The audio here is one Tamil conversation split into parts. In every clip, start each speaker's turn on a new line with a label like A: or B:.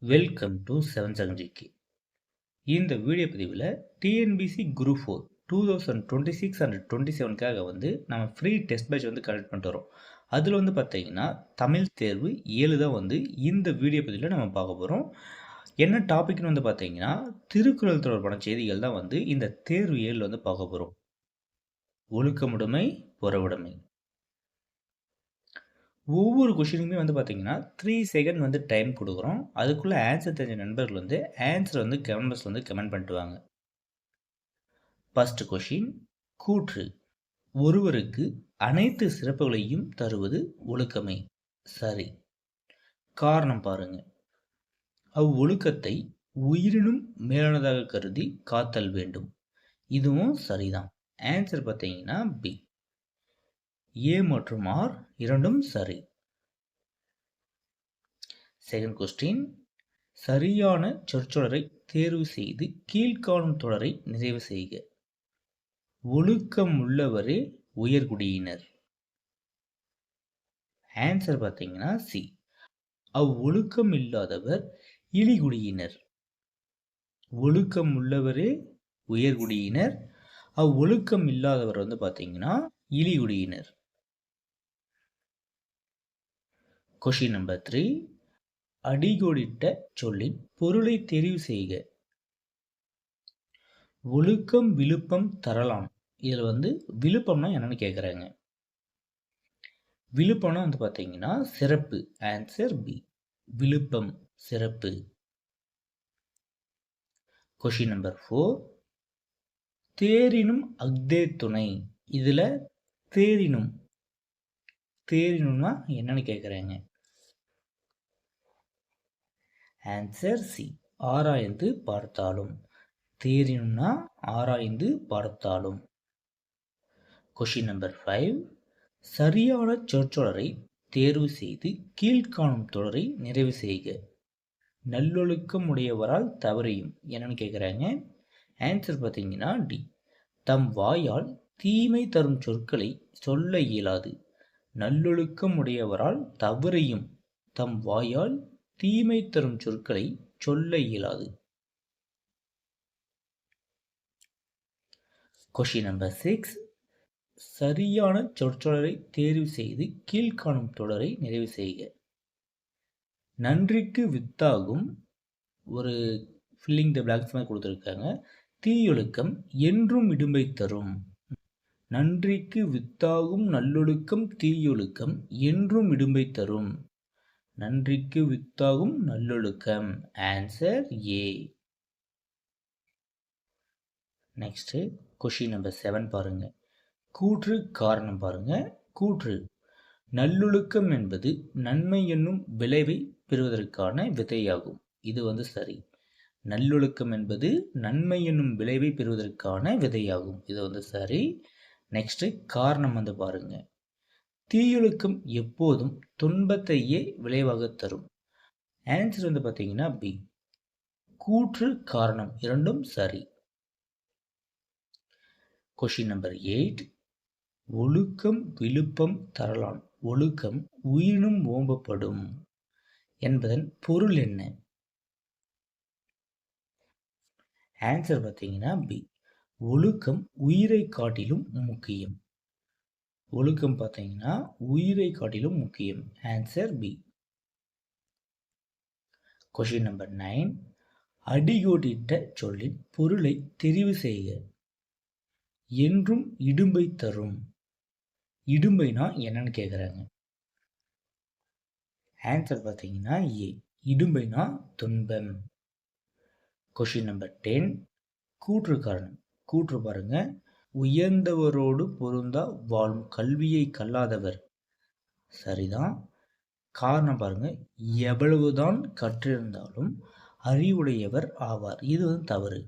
A: வெல்கம் டு 7 இந்த வீடியோ பதிவில் டிஎன்பிசி குரூப் 4 2026 அண்ட் 27க்காக நம்ம ஃப்ரீ டெஸ்ட் பேட்ச் கனெக்ட் பண்ணிட்டு வரோம். அதில் பார்த்தீங்கன்னா தமிழ் தேர்வு 7 தான் இந்த வீடியோ பதிவில் நம்ம பார்க்க போகிறோம். என்ன டாபிக்னு பார்த்தீங்கன்னா திருக்குறள் தொடர்பான செய்திகள் தான் இந்த தேர்வு 7 பார்க்க போகிறோம். ஒழுக்கமுடைமை, புறவுடைமை. ஒவ்வொரு கொஷினுக்குமே பார்த்தீங்கன்னா 3 செகண்ட் டைம் கொடுக்குறோம். அதுக்குள்ளே ஆன்சர் தெரிஞ்ச நண்பர்கள் ஆன்சர் கமெண்ட் பாக்ஸில் கமெண்ட் பண்ணிட்டு வாங்க. ஃபர்ஸ்ட் கொஷின், கூற்று ஒருவருக்கு அனைத்து சிறப்புகளையும் தருவது ஒழுக்கமே. சரி. காரணம் பாருங்க. அவ்வொழுக்கத்தை உயிரினும் மேலானதாக கருதி காத்தல் வேண்டும். இதுவும் சரிதான். ஆன்சர் பார்த்தீங்கன்னா பி. ஏ மற்றும் ஆர் இரண்டும் சரி. செகண்ட் கொஸ்டின், சரியான சொற்றொடரை தேர்வு செய்து கீழ்காணும் தொடரை நிறைவு செய்க. ஒழுக்கம் உள்ளவரே உயர்குடியினர். ஆன்சர் பார்த்தீங்கன்னா சி. அவ்வொழுக்கம் இல்லாதவர் இழிகுடியினர். ஒழுக்கம் உள்ளவரே உயர்குடியினர், அவ்வொழுக்கம் இல்லாதவர் பார்த்தீங்கன்னா இழிகுடியினர். கொஷின் நம்பர் 3, அடிகோடிட்ட சொல்லின் பொருளை தெரிவு செய்க. ஒழுக்கம் விழுப்பம் தரலாம். இதில் விழுப்பம்னா என்னன்னு கேட்குறாங்க. விழுப்பம்னா பார்த்தீங்கன்னா சிறப்பு. Answer B. விழுப்பம் சிறப்பு. கொஷின் நம்பர் 4, தேரினும் அக்தே துணை. இதில் தேரினும்னா என்னன்னு கேட்குறாங்க. Answer C. ஆராய்ந்து பார்த்தாலும். தேரினும்னா ஆராய்ந்து பார்த்தாலும். கொஷின் நம்பர் 5, சரியான சொற்றொடரை தேர்வு செய்து கீழ்காணும் தொடரை நிறைவு செய்க. நல்லொழுக்கம் உடையவரால் தவறையும். என்னன்னு கேட்குறாங்க. ஆன்சர் பார்த்தீங்கன்னா டி. தம் வாயால் தீமை தரும் சொற்களை சொல்ல இயலாது. நல்லொழுக்கம் உடையவரால் தவறையும் தம் வாயால் தீமை தரும் சொற்களை சொல்ல இயலாது. கொஷின் நம்பர் 6, சரியான சொற்றொடரை தேர்வு செய்து கீழ்காணும் தொடரை நிறைவு செய்க. நன்றிக்கு வித்தாகும் ஒரு ஃபில்லிங் த பிளாங்க்ஸ் மாதிரி கொடுத்துருக்காங்க. தீயொழுக்கம் என்றும் இடும்பை தரும். நன்றிக்கு வித்தாகும் நல்லொழுக்கம் தீயொழுக்கம் என்றும் இடும்பை தரும். நன்றிக்கு வித்தாகும் நல்லொழுக்கம். Answer A. Next question number 7 பாருங்க. கூற்று காரணம் பாருங்க. கூற்று நல்லொழுக்கம் என்பது நன்மை என்னும் விளைவை பெறுவதற்கான விதையாகும். இது சரி. நல்லொழுக்கம் என்பது நன்மை என்னும் விளைவை பெறுவதற்கான விதையாகும். இது சரி. நெக்ஸ்ட் காரணம் பாருங்க. தீயொழுக்கம் எப்போதும் துன்பத்தையே விளைவாக தரும். ஆன்சர் பார்த்தீங்கன்னா பி. கூற்று காரணம் இரண்டும் சரி. கொஷின் நம்பர் 8, ஒழுக்கம் விழுப்பம் தரலான். ஒழுக்கம் உயிரினும் ஓம்பப்படும் என்பதன் பொருள் என்ன? ஆன்சர் பார்த்தீங்கன்னா பி. ஒழுக்கம் உயிரை காட்டிலும் முக்கியம். ஒழுக்கம் பார்த்தீங்கன்னா உயிரை காட்டிலும் முக்கியம். Answer B. கொஷின் நம்பர் 9, அடிகோடிட்ட சொல்லின் பொருளை தெரிவு செய்க. என்றும் இடும்பை தரும். இடும்பைனா என்னன்னு கேட்குறாங்க. ஆன்சர் பார்த்தீங்கன்னா ஏ. இடும்பைனா துன்பம். கொஷின் நம்பர் 10, கூற்று காரணம். கூற்று பாருங்க. உயர்ந்தவரோடு பொருந்தா வாழும் கல்வியை கல்லாதவர். சரிதான். காரணம் பாருங்க. எவ்வளவுதான் கற்றிருந்தாலும் அறிவுடையவர் ஆவார். இது தவறு.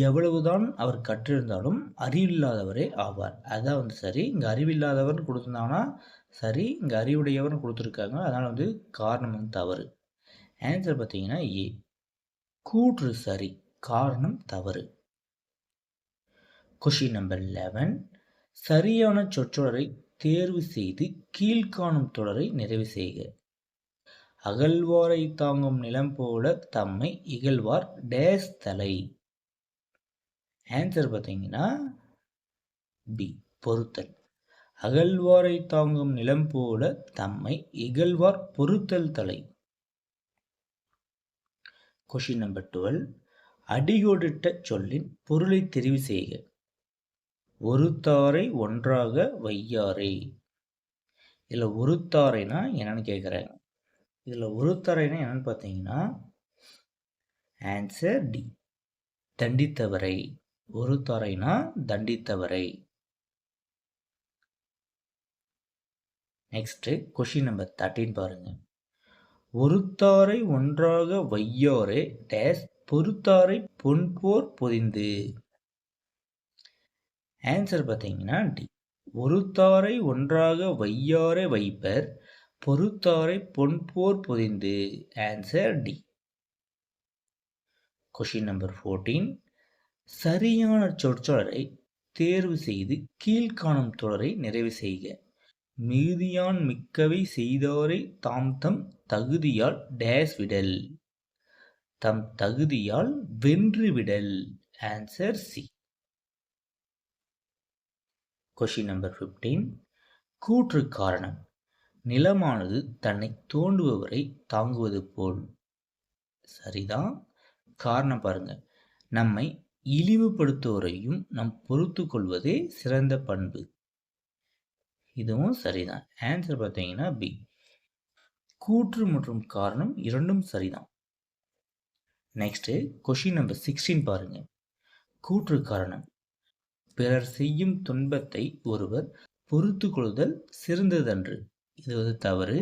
A: எவ்வளவுதான் அவர் கற்றிருந்தாலும் அறிவில்லாதவரே ஆவார். அதான் சரி. இங்கே அறிவில்லாதவர்னு கொடுத்துருந்தாங்கன்னா சரி. இங்கே அறிவுடையவர்னு கொடுத்துருக்காங்க. அதனால் காரணம் தவறு. ஆன்சர் பார்த்தீங்கன்னா ஏ. கூற்று சரி, காரணம் தவறு. கொஷின் நம்பர் 11, சரியான சொற்றொடரை தேர்வு செய்து கீழ்காணும் தொடரை நிறைவு செய்க. அகழ்வாரை தாங்கும் நிலம் போல தம்மை இகழ்வார் டேஸ் தலை. ஆன்சர் பார்த்தீங்கன்னா பி, பொறுத்தல். அகழ்வாரை தாங்கும் நிலம் போல தம்மை இகழ்வார் பொறுத்தல் தலை. Question number 12. அடிகோடிட்ட சொல்லின் பொருளை தெரிவு செய்க. ஒருத்தாரை ஒன்றாக வையாரே. இதில் ஒருத்தாரைனா என்னன்னு கேட்குறாங்க. இதில் ஒருத்தாரைனா என்னன்னு பார்த்தீங்கன்னா ஆன்சர் டி, தண்டித்தவரை. ஒருத்தாரைனா தண்டித்தவரை. நெக்ஸ்ட் கொஷின் நம்பர் 13 பாருங்க. ஒருத்தாரை ஒன்றாக வையாரே டேஸ் பொறுத்தாரை பொன்போர் பொதிந்து. ஆன்சர் பார்த்தீங்கன்னா டி, ஒருத்தாரை ஒன்றாக வையாரே வைப்பர் பொறுத்தாரை பொன்போர் பொதிந்து. Answer D. Question number 14. சரியான சொற்றொடரை தேர்வு செய்து கீழ்காணும் தொடரை நிறைவு செய்க. மிகுதியான் மிக்கவை செய்தாரை தாம் தம் தகுதியால் டேஸ் விடல். தம் தகுதியால் வென்று விடல். Answer C. Question number 15. கூற்று காரணம். நிலமானது தன்னை தோண்டுபவரை தாங்குவது போல். சரிதான். காரணம் பாருங்க. நம்மை இழிவுபடுத்துவோரையும் நம் பொறுத்து கொள்வதே சிறந்த பண்பு. இதுவும் சரிதான். ஆன்சர் பார்த்தீங்கன்னா பி. கூற்று மற்றும் காரணம் இரண்டும் சரிதான். நெக்ஸ்ட் கொஷின் நம்பர் 16 பாருங்க. கூற்று காரணம். பிறர் செய்யும் துன்பத்தை ஒருவர் பொறுத்து கொள்ளுதல் சிறந்ததன்று. இது தவறு.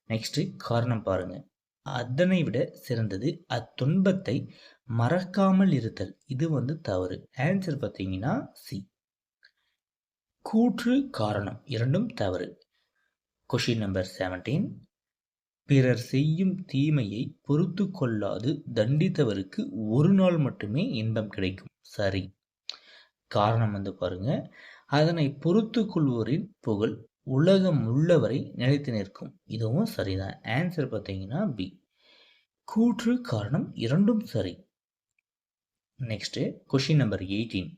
A: நெக்ஸ்ட் காரணம் பாருங்க. அதனை விட சிறந்தது அத்துன்பத்தை மறக்காமல் இருத்தல். இது தவறு. ஆன்சர் பார்த்தீங்கன்னா சி. கூற்று காரணம் இரண்டும் தவறு. Question number 17. பிறர் செய்யும் தீமையை பொறுத்து கொள்ளாது தண்டித்தவருக்கு ஒரு நாள் மட்டுமே இன்பம் கிடைக்கும். சரி. காரணம் பாருங்க. அதனை பொறுத்து கொள்வோரின் புகழ் உலகம் உள்ளவரை நிலைத்து நிற்கும். இதுவும் சரிதான். ஆன்சர் பார்த்தீங்கன்னா பி. கூற்று காரணம் இரண்டும் சரி. Next question number 18.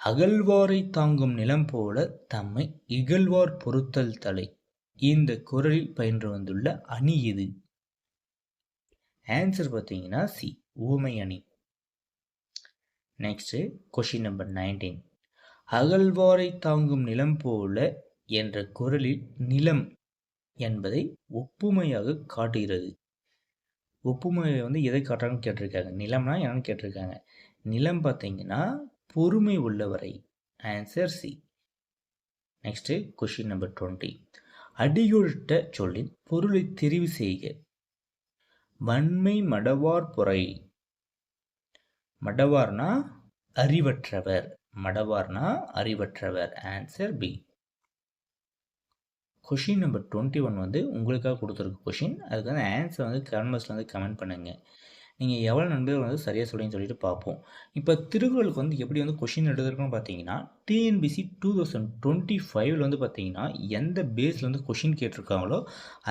A: அகழ்வாரை தாங்கும் நிலம் போல தம்மை இகழ்வார் பொறுத்தல் தலை. இந்த குறளில் பயின்று வந்துள்ள அணி எது? ஆன்சர் பார்த்தீங்கன்னா சி, ஊமை அணி. Next question number 19. அகழ்வாரை தாங்கும் நிலம் போல என்ற குறளில் நிலம் என்பதை ஒப்புமையாக காட்டுகிறது. ஒப்புமையை எதை காட்டுறாங்கன்னு கேட்டிருக்காங்க. நிலம்னா என்னன்னு கேட்டிருக்காங்க. நிலம் பார்த்தீங்கன்னா பொறுமை உள்ளவரை. Answer C. Next question number 20. அடியொழிட்ட சொல்லின் பொருளை தெரிவு செய்க. வன்மை மடவார் பொறை. மடவார்னா அறிவற்றவர். மடவார்னா அறிவற்றவர். Answer B. கொஷின் நம்பர் 21 உங்களுக்காக கொடுத்துருக்கு கொஷின். அதுக்கு ஆன்சர் கமெண்ட் கமெண்ட் பண்ணுங்கள். நீங்கள் எவ்வளோ நண்பர்கள் சரியாக சொல்லின்னு சொல்லிட்டு பார்ப்போம். இப்போ திருக்குறளுக்கு எப்படி கொஷின் எடுத்துருக்கோன்னு பார்த்தீங்கன்னா டிஎன்பிசி 2025 பார்த்தீங்கன்னா எந்த பேஸில் கொஷின் கேட்டிருக்காங்களோ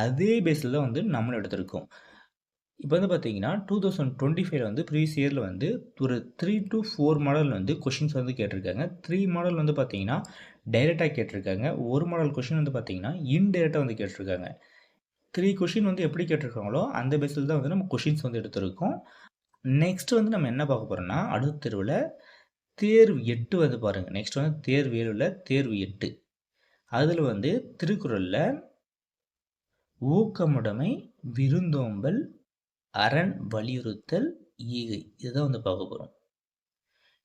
A: அதே பேஸில் தான் நம்மளும் எடுத்திருக்கோம். இப்போ பார்த்தீங்கன்னா 2025 ப்ரீவியஸ் இயரில் ஒரு 3 to 4 மாடல் கொஷின்ஸ் கேட்டிருக்காங்க. 3 மாடல் பார்த்தீங்கன்னா டைரெக்டாக கேட்டிருக்காங்க. ஒரு மாடல் கொஷின் பார்த்தீங்கன்னா இன்டைரக்டாக கேட்டிருக்காங்க. 3 கொஷின் எப்படி கேட்டிருக்காங்களோ அந்த பேஸில் தான் நம்ம கொஷின்ஸ் எடுத்திருக்கோம். நெக்ஸ்ட் நம்ம என்ன பார்க்க போகிறோம்னா அடுத்த தேர்வில் தேர்வு 8 பாருங்கள். நெக்ஸ்ட் தேர்வு 7ல் தேர்வு 8 அதில் திருக்குறளில் ஊக்கமுடைமை விருந்தோம்பல் அரண் வலியுறுத்தல் ஈகை இதுதான் பார்க்க போகிறோம்.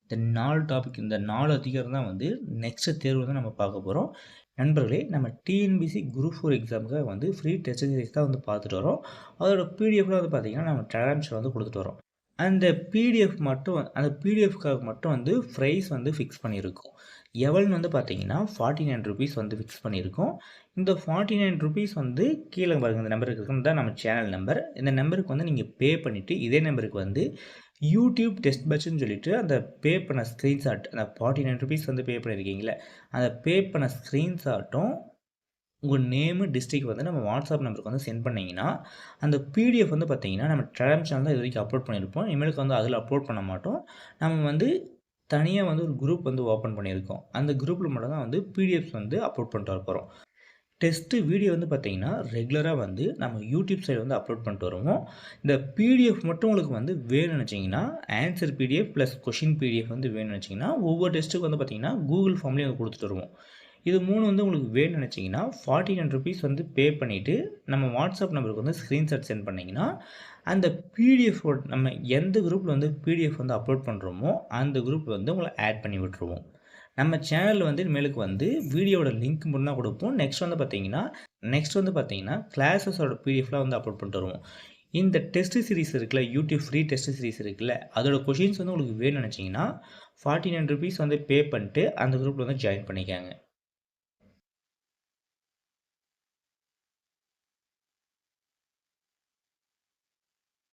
A: இந்த 4 டாபிக் இந்த 4 அதிகாரம் தான் நெக்ஸ்ட் தேர்வு நம்ம பார்க்க போகிறோம். நண்பர்களே, நம்ம டிஎன்பிசி குரூப் 4 எக்ஸாமுக்காக ஃப்ரீ டெஸ்ட் சீரிஸ் தான் பார்த்துட்டு வரோம். அதோட பிடிஎஃப்ல பார்த்தீங்கன்னா நம்ம டெலகிராம் கொடுத்துட்டு வரோம். அந்த பிடிஎஃப் மட்டும் அந்த பிடிஎஃப்காக மட்டும் ப்ரைஸ் ஃபிக்ஸ் பண்ணியிருக்கோம். எவ்வளோன்னு பார்த்தீங்கன்னா 49 rupees ஃபிக்ஸ் பண்ணியிருக்கோம். இந்த 49 rupees கீழே பாருங்கள். இந்த நம்பருக்கு இருக்கிறது தான் நம்ம சேனல் நம்பர். இந்த நம்பருக்கு நீங்கள் பே பண்ணிவிட்டு இதே நம்பருக்கு யூடியூப் டெஸ்ட் பேட்ச்னு சொல்லிட்டு அந்த பே பண்ண ஸ்க்ரீன்ஷாட் அந்த 49 rupees பே பண்ணியிருக்கீங்களே அந்த பே பண்ண ஸ்க்ரீன்ஷாட்டும் உங்கள் நேமு, டிஸ்ட்ரிக்ட் வந்து நம்ம வாட்ஸ்அப் நம்பருக்கு வந்து சென்ட் பண்ணிங்கன்னா, அந்த பிடிஎஃப் வந்து பார்த்தீங்கன்னா, நம்ம டெலகிராம் சேனல் தான் இது வரைக்கும் அப்லோட் பண்ணியிருப்போம். இனிமேலுக்கு வந்து அதில அப்லோட் பண்ண மாட்டோம். நம்ம வந்து தனியா வந்து ஒரு குரூப் வந்து ஓப்பன் பண்ணியிருக்கோம். அந்த குரூப்பில் மட்டும் தான் வந்து பிடிஎஃப்ஸ் வந்து அப்லோட் பண்ணிட்டு வரப்போறோம். டெஸ்ட்டு வீடியோ வந்து பார்த்தீங்கன்னா, ரெகுலரா வந்து நம்ம யூடியூப் சைடு வந்து அப்லோட் பண்ணிட்டு வருவோம். இந்த பிடிஎஃப் மட்டும் உங்களுக்கு வந்து வேணும்னு நெனச்சிங்கன்னா, answer PDF plus question PDF வந்து வேணும்னு நெனச்சிங்கன்னா, ஒவ்வொரு டெஸ்ட்டுக்கு வந்து பார்த்தீங்கன்னா, கூகுள் ஃபார்ம்லேயே வந்து குடுத்துட்டு வருவோம். இது 3 வந்து உங்களுக்கு வேணும்னு நெனச்சிங்கன்னா, ₹49 வந்து பே பண்ணிட்டு, நம்ம வாட்ஸ்அப் நம்பருக்கு வந்து ஸ்க்ரீன்ஷாட் சென்ட் பண்ணீங்கன்னா, அந்த பிடிஎஃப் நம்ம எந்த குரூப்ல வந்து பிடிஎஃப் வந்து அப்லோட் பண்றோமோ, அந்த குரூப்ல வந்து உங்கள ஆட் பண்ணி விட்டுருவோம். நம்ம சேனல்ல வந்து இனிமேலுக்கு வந்து வீடியோவோட லிங்க் மட்டும் தான் குடுப்போம். நெக்ஸ்ட் வந்து பார்த்தீங்கன்னா, கிளாஸஸோட பிடிஎஃப்லாம் வந்து அப்லோட் பண்ணிட்டு வருவோம். இந்த டெஸ்ட் சீரிஸ் இருக்குல்ல, யூடியூப் ஃப்ரீ டெஸ்ட் சீரிஸ் இருக்குல்ல, அதோட கொஷின்ஸ் வந்து உங்களுக்கு வேணும்னு நெனச்சீங்கன்னா, ₹49 வந்து பே பண்ணிட்டு அந்த குரூப்ல வந்து ஜாயின் பண்ணிக்கங்க.